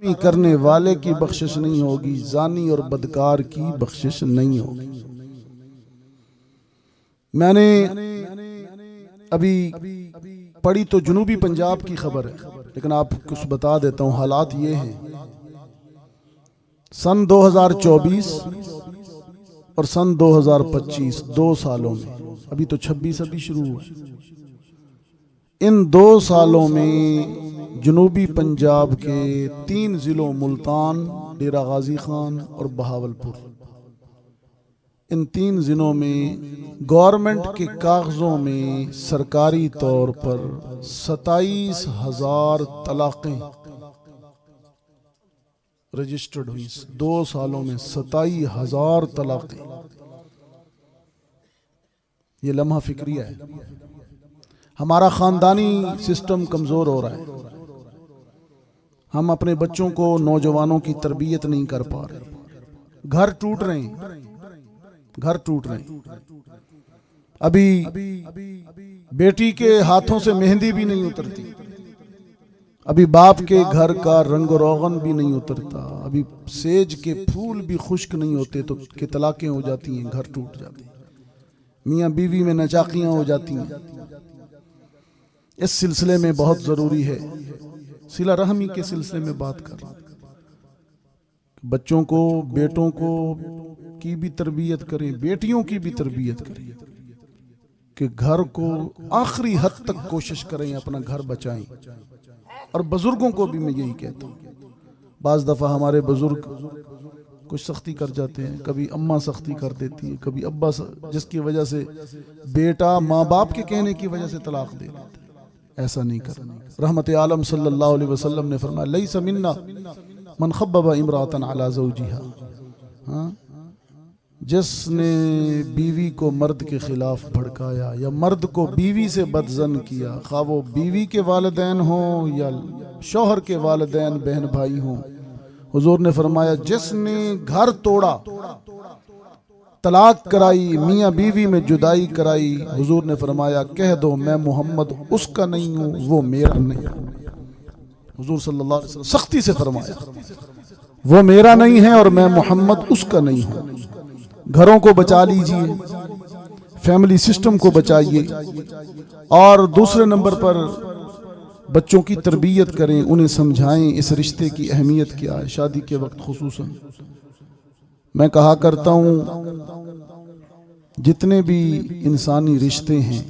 करने वाले की बख्शिश नहीं होगी, जानी और बदकार की बख्शिश नहीं होगी। मैंने अभी पढ़ी तो जनूबी पंजाब की खबर है, लेकिन आप कुछ बता देता हूँ। हालात ये हैं, सन 2024 और सन 2025 2 सालों में, अभी तो 26 अभी शुरू हुआ, इन 2 सालों में जनूबी पंजाब के 3 जिलों मुल्तान, डेरा गाजी खान और बहावलपुर, इन 3 जिलों में गवर्नमेंट के कागजों में सरकारी तौर पर 27,000 तलाक़ें रजिस्टर्ड हुई। 2 सालों में 27,000 तलाक़ें। ये लम्हा फिक्रिया है। हमारा ख़ानदानी सिस्टम कमज़ोर हो रहा है। हम अपने बच्चों को, नौजवानों की तरबियत नहीं कर पा रहे। घर टूट रहे हैं, घर टूट रहे हैं। अभी बेटी के हाथों से मेहंदी भी नहीं उतरती, अभी बाप के घर का रंग रोगन भी नहीं उतरता, अभी सेज के फूल भी खुश्क नहीं होते तो कि तलाक़ें हो जाती हैं, घर टूट जाते हैं, मियाँ बीवी में नचाकियाँ हो जाती हैं। इस सिलसिले में बहुत ज़रूरी है, सिला रहमी के सिलसिले में बात कर रहा हूँ। बच्चों को, बेटों को की भी तरबियत करें, बेटियों की भी तरबियत करें कि घर को आखिरी हद तक कोशिश करें, अपना घर बचाएं। और बुजुर्गों को भी मैं यही कहता हूँ। बाज़ दफ़ा हमारे बुजुर्ग कुछ सख्ती कर जाते हैं, कभी अम्मा सख्ती कर देती है, कभी अब्बा, जिसकी वजह से बेटा माँ बाप के कहने की वजह से तलाक दे देता है। ऐसा नहीं करना। रहमत आलम सल्लल्लाहु अलैहि वसल्लम ने फरमाया, लैसा मिन्ना मन खब्बबा इमरातन अला ज़ौजिहा। हाँ, जिसने बीवी को मर्द के खिलाफ भड़काया या मर्द को बीवी से बदजन किया, खा वो बीवी के वालिदैन हो या शौहर के वालिदैन बहन भाई हों। हुजूर ने फरमाया, जिसने घर तोड़ा, तलाक कराई, मियाँ बीवी में जुदाई कराई, हुजूर ने फरमाया कह दो मैं मोहम्मद उसका नहीं हूँ, वो मेरा नहीं। हुजूर सल्लल्लाहु अलैहि वसल्लम सख्ती से फरमाया, वो मेरा नहीं है और मैं मोहम्मद उसका नहीं हूँ। घरों को बचा लीजिए, फैमिली सिस्टम को बचाइए, और दूसरे नंबर पर बच्चों की तरबियत करें, उन्हें समझाएं इस रिश्ते की अहमियत क्या है। शादी के वक्त खुसूसन मैं कहा करता हूँ, जितने भी इंसानी रिश्ते हैं,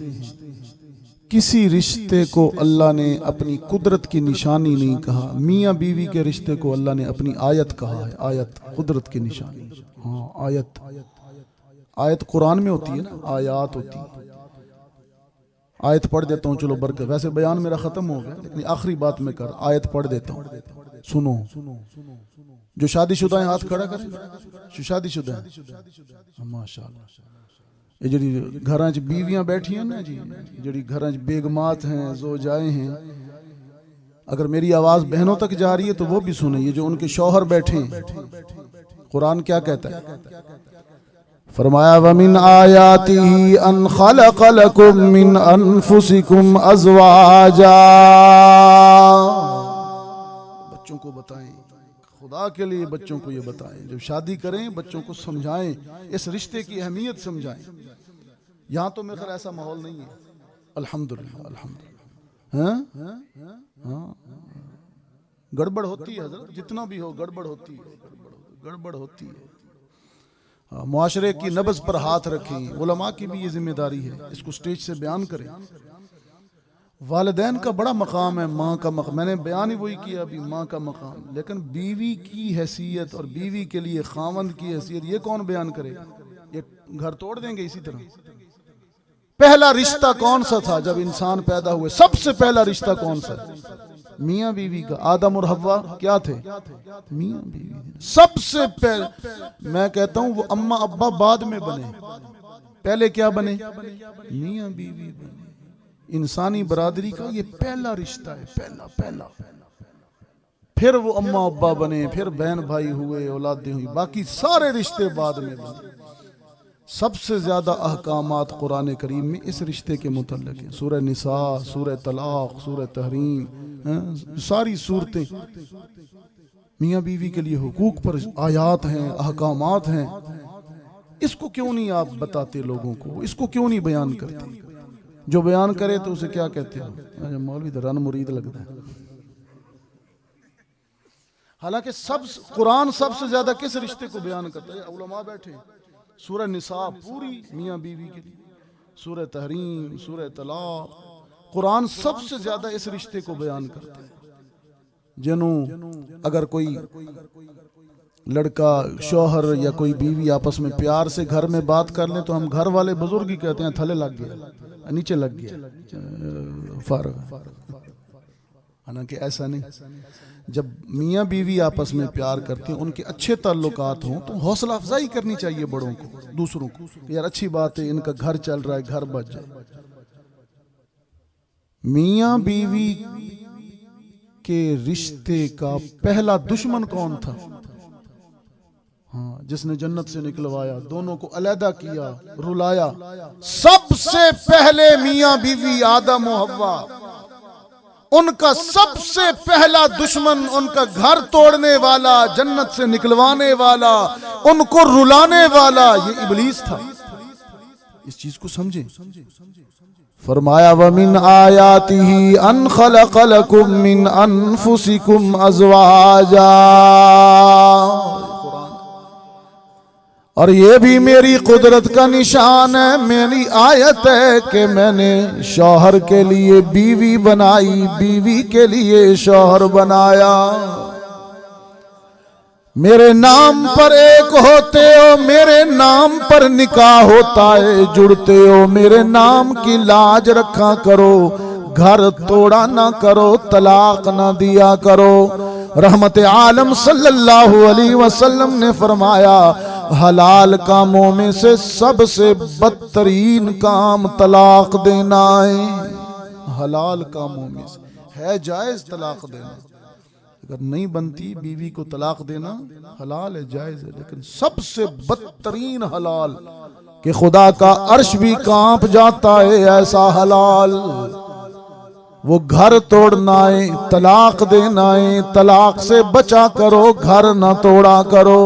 किसी रिश्ते को अल्लाह ने अपनी कुदरत की निशानी नहीं कहा। मियाँ बीवी के रिश्ते को अल्लाह ने अपनी आयत कहा है, आयत, कुदरत की निशानी। हाँ, आयत, आयत कुरान में होती है ना, आयात होती है। आयत पढ़ देता हूँ, चलो बरकत। वैसे बयान मेरा खत्म हो गया, लेकिन आखिरी बात मैं कर, आयत पढ़ देता हूँ, सुनो। जो शादीशुदा है हाथ खड़ा कर, जो शादीशुदा है, माशाअल्लाह। ये जड़ी घर बीवियां बैठी हैं ना जी, जड़ी घर बेगमात हैं, जोजाएं हैं, अगर मेरी आवाज बहनों तक जा रही है तो वो भी सुने। ये जो उनके शौहर बैठे हैं, कुरान क्या कहता है? फरमाया वमिन आयातिही अन खलक़ लकुम मिन अनफुसिकुम अज़वाजा। बच्चों को बताएं, खुदा के लिए बच्चों को ये बताएं, जब शादी करें बच्चों को समझाएं, इस रिश्ते की अहमियत समझाएं। यहाँ तो मेरे ख्याल ऐसा माहौल नहीं है, अल्हम्दुलिल्लाह, अल्हम्दुलिल्लाह। हाँ, गड़बड़ होती है हज़रत, जितना भी हो गड़बड़ होती है, गड़बड़ होती है। मुआशरे की नब्ज़ पर हाथ रखें, उलमा की भी ये जिम्मेदारी है, इसको स्टेज से बयान करें। वालिदैन का बड़ा मकाम है, माँ का मकाम, मैंने बयान ही वही किया अभी, माँ का मकाम, लेकिन बीवी की हैसियत और बीवी के लिए खावंद की हैसियत ये कौन बयान करेगा? ये घर तोड़ देंगे इसी तरह। पहला रिश्ता कौन सा था जब इंसान पैदा हुए? सबसे पहला रिश्ता कौन सा? मियाँ बीवी का। आदम और हव्वा क्या थे? मियाँ बीवी। सबसे पहले मैं कहता हूँ वो अम्मा अब्बा बाद में बने, पहले क्या बने? मियाँ बीवी बने। इंसानी बरादरी का ये पहला रिश्ता है, पहला। फिर वो अम्मा अब्बा बने, फिर बहन भाई हुए, औलादें हुई, बाकी सारे रिश्ते बाद में बने। सबसे ज्यादा अहकामात कुरान करीम में इस रिश्ते के मुतल्लिक़ है। सूरह निसा, सूरह तलाक, सूरह तहरीम, सारी सूरतें मियाँ बीवी के लिए हुकूक पर आयात हैं, अहकामात हैं, इसको क्यों नहीं आप बताते लोगों को, इसको क्यों नहीं बयान करते? जो बयान करे तो उसे क्या कहते हो? मौलवी तो रन मुरीद लगता है। हालांकि सब कुरान सबसे ज्यादा किस रिश्ते को बयान करता है? उलमा बैठे, सूरह निसा पूरी मियाँ बीवी के लिए, सूरह तहरीम, सूरह तलाक, कुरान सबसे ज्यादा इस रिश्ते को बयान करता है। जिन्हों अगर कोई लड़का शौहर या कोई बीवी आपस में प्यार से घर में बात कर ले तो हम घर वाले बुजुर्ग ही कहते हैं थले लग गया, नीचे लग गया, फारग। हालांकि ऐसा नहीं, जब मियाँ बीवी आपस में प्यार करते हैं, उनके अच्छे ताल्लुकात हों तो हौसला अफजाई करनी चाहिए बड़ों को, दूसरों को, यार अच्छी बात है, इनका घर चल रहा है, घर बच जाए। मियाँ बीवी के रिश्ते का पहला दुश्मन कौन था? हाँ, जिसने जन्नत से निकलवाया, दोनों को अलहदा किया, रुलाया, सबसे पहले मियाँ बीवी आदम और हव्वा। उनका सबसे पहला दुश्मन, उनका घर तोड़ने वाला, जन्नत से निकलवाने वाला, उनको रुलाने वाला, ये इब्लीस था। इस चीज को समझे। फरमाया वमिन आयातिही अन खलक़ लकुम मिन अनफुसिकुम अज़वाजा, और ये भी मेरी कुदरत का निशान है, मेरी आयत है कि मैंने शौहर के लिए बीवी बनाई, बीवी के लिए शौहर बनाया। मेरे नाम पर एक होते हो, मेरे नाम पर निकाह होता है, जुड़ते हो, मेरे नाम की लाज रखा करो, घर तोड़ा ना करो, तलाक ना दिया करो। रहमत आलम सल्लल्लाहु अलैहि वसल्लम ने फरमाया, हलाल कामों में से सबसे बदतरीन काम तलाक देना है। हलाल कामों में से है जायज तलाक देना, अगर नहीं बनती बीवी को तलाक देना हलाल है, जायज है, लेकिन सबसे बदतरीन हलाल कि खुदा का अर्श भी कांप जाता है ऐसा हलाल, वो घर तोड़ना है, तलाक देना है। तलाक से बचा करो, घर ना तोड़ा करो।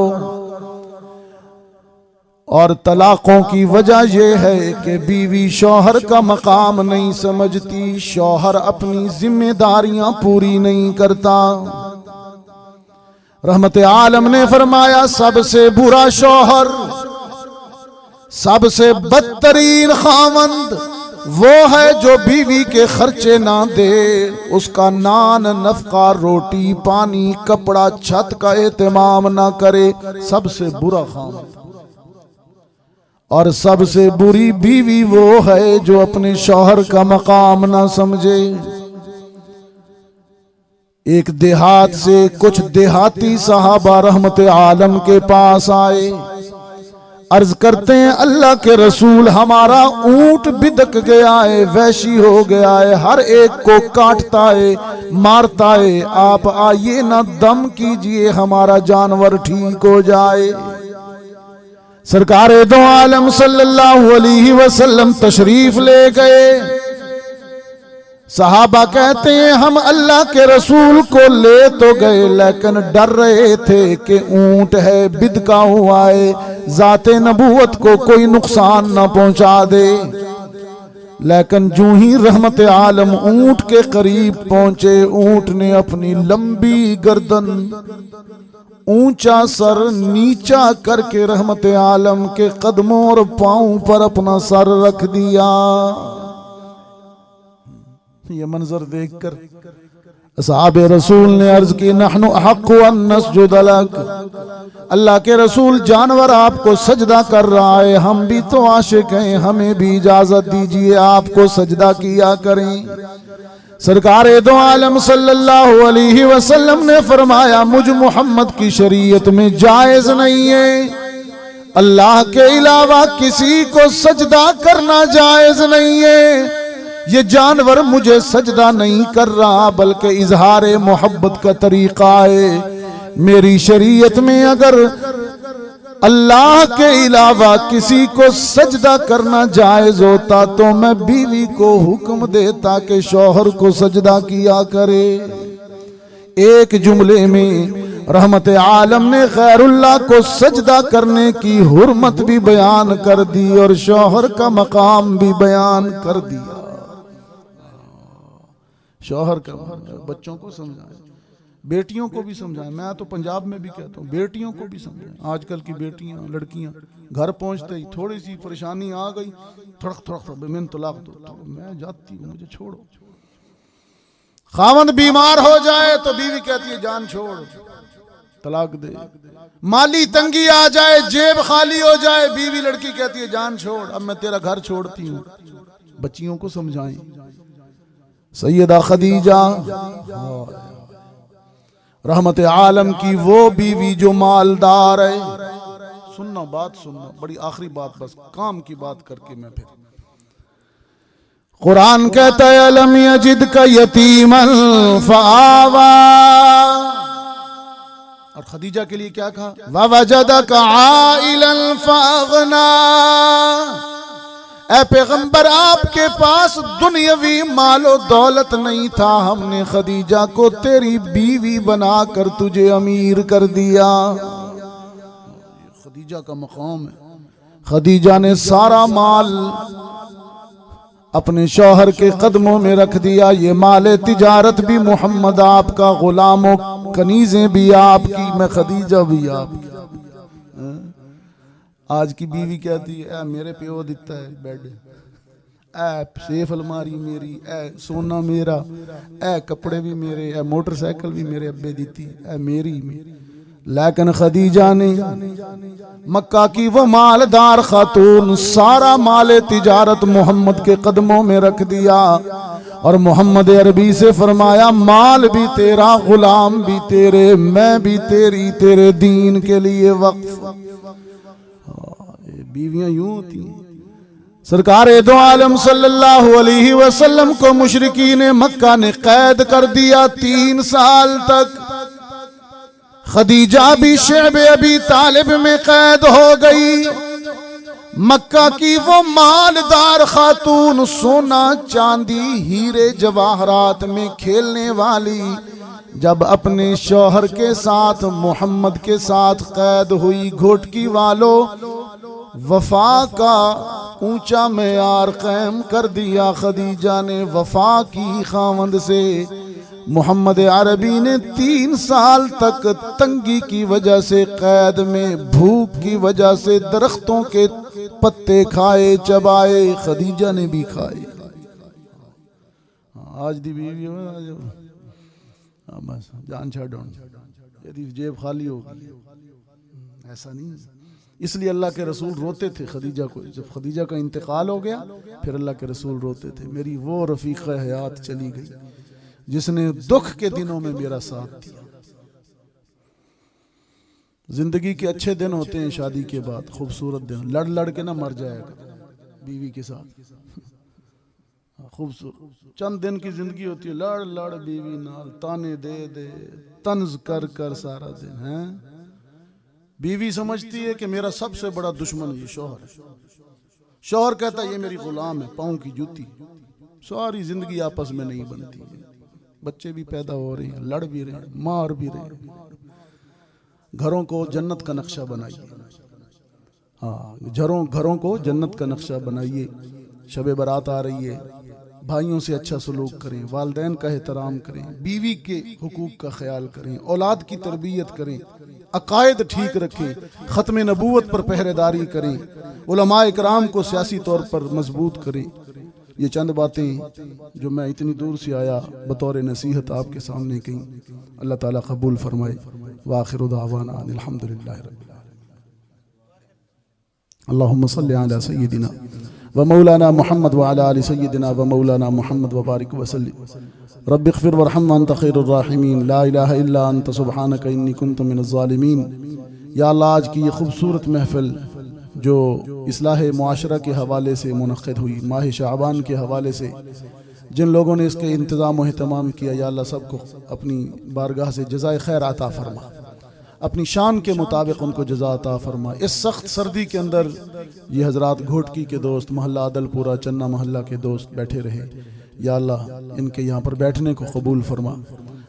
और तलाकों की वजह यह है कि बीवी शौहर का मकाम नहीं समझती, शौहर अपनी जिम्मेदारियां पूरी नहीं करता। रहमत आलम ने फरमाया, सबसे बुरा शौहर, सबसे बदतरीन खामंद वो है जो बीवी के खर्चे ना दे, उसका नान नफका, रोटी पानी, कपड़ा, छत का एहतमाम ना करे, सबसे बुरा खामंद। और सबसे बुरी बीवी वो है जो अपने शौहर का मकाम ना समझे। एक देहात से कुछ देहाती सहाबा रहमत आलम के पास आए, अर्ज करते हैं, अल्लाह के रसूल, हमारा ऊंट बिदक गया है, वैशी हो गया है, हर एक को काटता है, मारता है, आप आइए ना दम कीजिए, हमारा जानवर ठीक हो जाए। सरकार दो आलम सल्लल्लाहु अलैहि वसल्लम तशरीफ ले गए। सहाबा कहते हैं, हम अल्लाह के रसूल को ले तो गए, लेकिन डर रहे थे कि ऊंट है, बिदका हुआ है, जाते नबूवत को कोई नुकसान न पहुंचा दे। लेकिन जूं ही रहमत आलम ऊंट के करीब पहुंचे, ऊंट ने अपनी लंबी गर्दन, ऊंचा सर नीचा करके रहमत आलम के कदमों और पांव पर अपना सर रख दिया। ये मंजर देखकर असहाबे रसूल ने अर्ज की, नहनु अहक्कु अन नस्जुद लक, अल्लाह के रसूल, जानवर आपको सजदा कर रहा है, हम भी तो आशिक हैं, हमें भी इजाजत दीजिए, आपको सजदा किया करें। सरकार दो आलम सल्लल्लाहु अलैहि वसल्लम ने फरमाया, मुझ मोहम्मद की शरीयत में जायज नहीं है, अल्लाह के अलावा किसी को सजदा करना जायज नहीं है। ये जानवर मुझे सजदा नहीं कर रहा, बल्कि इजहार मोहब्बत का तरीका है। मेरी शरीयत में अगर अल्लाह के अलावा किसी को सजदा करना जायज होता तो मैं बीवी को हुक्म देता कि शौहर को सजदा किया करे। एक जुमले में रहमत आलम ने गैरुल्लाह को सजदा करने की हुर्मत भी बयान कर दी और शौहर का मकाम भी बयान कर दिया। शौहर का, बच्चों को समझाएं, बेटियों को भी समझाएं। मैं तो पंजाब में भी कहता हूँ बेटियों को भी समझाएं। आजकल की बेटियां लड़कियां घर पहुंचते ही थोड़ी सी परेशानी आ गई, थड़क मैं तलाक दो, तो मैं जाती हूँ, मुझे छोड़ो। खावंद बीमार हो जाए तो बीवी कहती है जान छोड़, तलाक दे। माली तंगी आ जाए, जेब खाली हो जाए, बीवी लड़की कहती है जान छोड़, अब मैं तेरा घर छोड़ती हूँ। बच्चियों को समझाएं। सैयदा खदीजा रहमत आलम की वो बीवी जो मालदार है। सुनना, बात सुनना, बड़ी आखिरी बात, बस काम की बात करके मैं फिर। कुरान कहता है अलम यजिदका यतीमन फआवा, और खदीजा के लिए क्या कहा? ववजदका आइलन फअगना। ऐ पैगंबर आपके पास दुनियावी मालो दौलत नहीं था, हमने खदीजा को तेरी बीवी बनाकर तुझे अमीर कर दिया। खदीजा का मकाम है। खदीजा ने सारा माल अपने शौहर के कदमों में रख दिया। ये माले तिजारत भी मोहम्मद आपका, गुलामों कनीजें भी आपकी, मैं खदीजा भी आपकी। आज की बीवी कहती है मेरे प्यो दिता है बेड, ऐ सेफ अलमारी मेरी, ऐ सोना मेरा, ऐ कपड़े भी मेरे, ऐ मोटरसाइकिल भी मेरे अब्बे दी, ऐ मेरी। लेकिन खदीजा ने, मक्का की वो मालदार खातून, सारा माले तिजारत मोहम्मद के कदमों में रख दिया और मोहम्मद अरबी से फरमाया माल भी तेरा, गुलाम भी तेरे, मैं भी तेरी, तेरे दीन के लिए वक्फ। बीवियां यूं होती हैं। सरकार दो आलम सल्लल्लाहु अलैहि वसल्लम को मुशरिकीन मक्का ने कैद कर दिया 3 साल तक। खदीजा भी शेब अबी तालिब में कैद हो गई। मक्का की वो मालदार खातून, सोना चांदी हीरे जवाहरात में खेलने वाली, जब अपने शौहर के साथ मोहम्मद के साथ कैद हुई। घोटकी वालों, वफा का ऊंचा मेयार कायम कर दिया खदीजा ने। वफा की खावंद से मोहम्मद अरबी ने 3 साल तक तंगी की वजह से कैद में, भूख की वजह से दरख्तों के पत्ते खाए, चबाए, खदीजा ने भी खाए। आज दी बीवी बस जान छाड़ो, यदि जेब खाली होगी, ऐसा नहीं। इसलिए अल्लाह के रसूल रोते थे खदीजा को। जब खदीजा का इंतकाल हो गया फिर अल्लाह के रसूल रोते थे, मेरी वो रफीक़ा हयात चली गई जिसने दुख के दिनों में मेरा साथ दिया। जिंदगी के अच्छे दिन होते हैं शादी के बाद, खूबसूरत दिन, लड़ लड़ के ना मर जाएगा बीवी के साथ। खूबसूरत चंद दिन की जिंदगी होती है, लड़ लड़ बीवी नाल, ताने दे दे, तंज कर कर सारा दिन है। बीवी समझती है कि मेरा सबसे बड़ा दुश्मन ये शौहर है। शौहर कहता है ये मेरी गुलाम है, पाँव की जूती। सारी जिंदगी आपस में नहीं बनती है, बच्चे भी पैदा हो रहे हैं, लड़ भी रहे हैं, मार भी रहे हैं। घरों को जन्नत का नक्शा बनाइए। हाँ, घरों को जन्नत का नक्शा बनाइए। शब बारात आ रही है, भाइयों से अच्छा सलूक करें, वालिदैन का एहतराम करें, बीवी के हुकूक का ख्याल करें, औलाद की तरबियत करें, अकायद ठीक रखें, ख़त्म नबूवत पर पहरेदारी करें, उलमाए इकराम को सियासी तौर पर मजबूत करें। ये चंद बातें जो मैं इतनी दूर से आया बतौर नसीहत आपके सामने कहीं, अल्लाह ताला कबूल फरमाए। वाखिरु दावाना अनिल हम्दुलिल्लाहि रब्बिल आलमीन। अल्लाहुम्मा सल्लि अला सय्यिदिना व मौलाना मुहम्मद व अला आलि सय्यिदिना व मौलाना मुहम्मद व बारिक व सल्लिम। रब्बिग़फिर वरहम व अंत खैरुर राहिमीन। ला इलाहा इल्ला अंत सुब्हानका इन्नी कुन्तु मिनज़ ज़ालिमीन। या अल्लाह, आज की ये खूबसूरत महफ़िल जो इस्लाह मुआशरा के हवाले से मुनक़्क़िद हुई, माह शाबान के हवाले से जिन लोगों ने इसके इंतज़ाम व एहतमाम किया, या अल्लाह सबको अपनी बारगाह से जज़ाए खैर अता फरमा, अपनी शान के मुताबिक उनको जज़ा अता फरमा। इस सख्त सर्दी के अंदर ये हज़रात घोटकी के दोस्त, मोहल्ला अदलपुरा चन्ना मोहल्ला के दोस्त बैठे रहे, या अल्लाह इनके यहाँ पर बैठने को कबूल फरमा।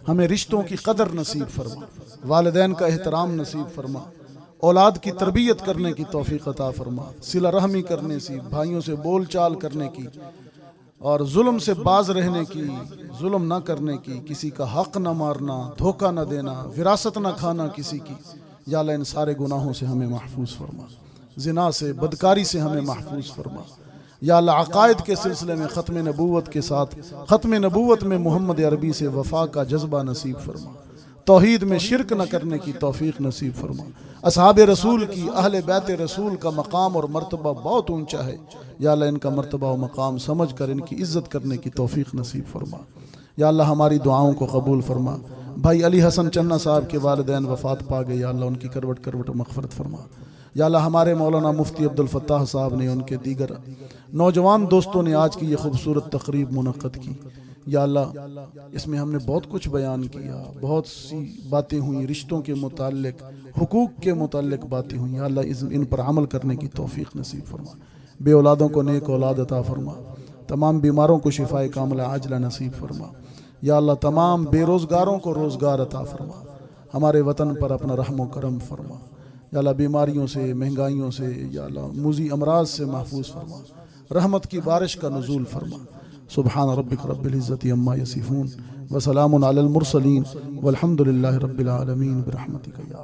हमें रिश्तों की कदर नसीब फरमा, वालिदैन का एहतराम नसीब फरमा, औलाद की तरबियत करने की तौफीक अता फरमा, सिला रहमी करने से, भाइयों से बोल चाल करने की और जुल्म से बाज रहने की, जुल्म ना करने की, किसी का हक ना मारना, धोखा ना देना, विरासत ना खाना किसी की। या अल्लाह इन सारे गुनाहों से हमें महफूज फरमा, जिना से, बदकारी से हमें महफूज फरमा। या अल्लाह अकायद के सिलसिले में ख़त्म नबूवत के साथ ख़त्म नबूवत में मोहम्मद अरबी से वफ़ा का जज्बा नसीब फरमा, तौहीद में शिरक न करने की तौफीक नसीब फरमा। असहाब रसूल की, अहले बैत रसूल का मकाम और मर्तबा बहुत ऊंचा है। या अल्लाह इनका मर्तबा और मकाम समझ कर इनकी इज़्ज़त करने की तौफीक नसीब फरमा। या अल्लाह हमारी दुआओं को कबूल फरमा। भाई अली हसन चन्ना साहब के वालिदैन वफ़ात पा गए, या अल्लाह उनकी करवट करवट मग़फ़रत फरमा। या अल्लाह हमारे मौलाना मुफ्ती अब्दुल फ़त्ताह साहब ने, उनके दीगर नौजवान दोस्तों ने आज की ये खूबसूरत तकरीब मुनक़्क़द की। या अल्लाह इसमें हमने बहुत कुछ बयान किया, बहुत सी बातें हुई, रिश्तों के मुताल्लिक, हुकूक के मुताल्लिक बातें हुई। या अल्लाह इन पर अमल करने की तौफीक नसीब फरमा। बे औलादों को नेक औलाद अता फरमा, तमाम बीमारों को शिफाए कामिला आजिला नसीब फरमा। या अल्लाह तमाम बेरोज़गारों को रोज़गार अता फरमा, हमारे वतन पर अपना रहम करम फरमा। या अल्लाह बीमारियों से, महंगाइयों से, या अल्लाह मुज़ी अमराज से महफूज फरमा, रहमत की बारिश का नुज़ूल फरमा। सुब्हान रब्बिक रब्बिल इज़्ज़ति अम्मा यसिफून व सलामुन अलल मुरसलीन वल्हम्दुलिल्लाहि रब्बिल आलमीन बिरहमतिका या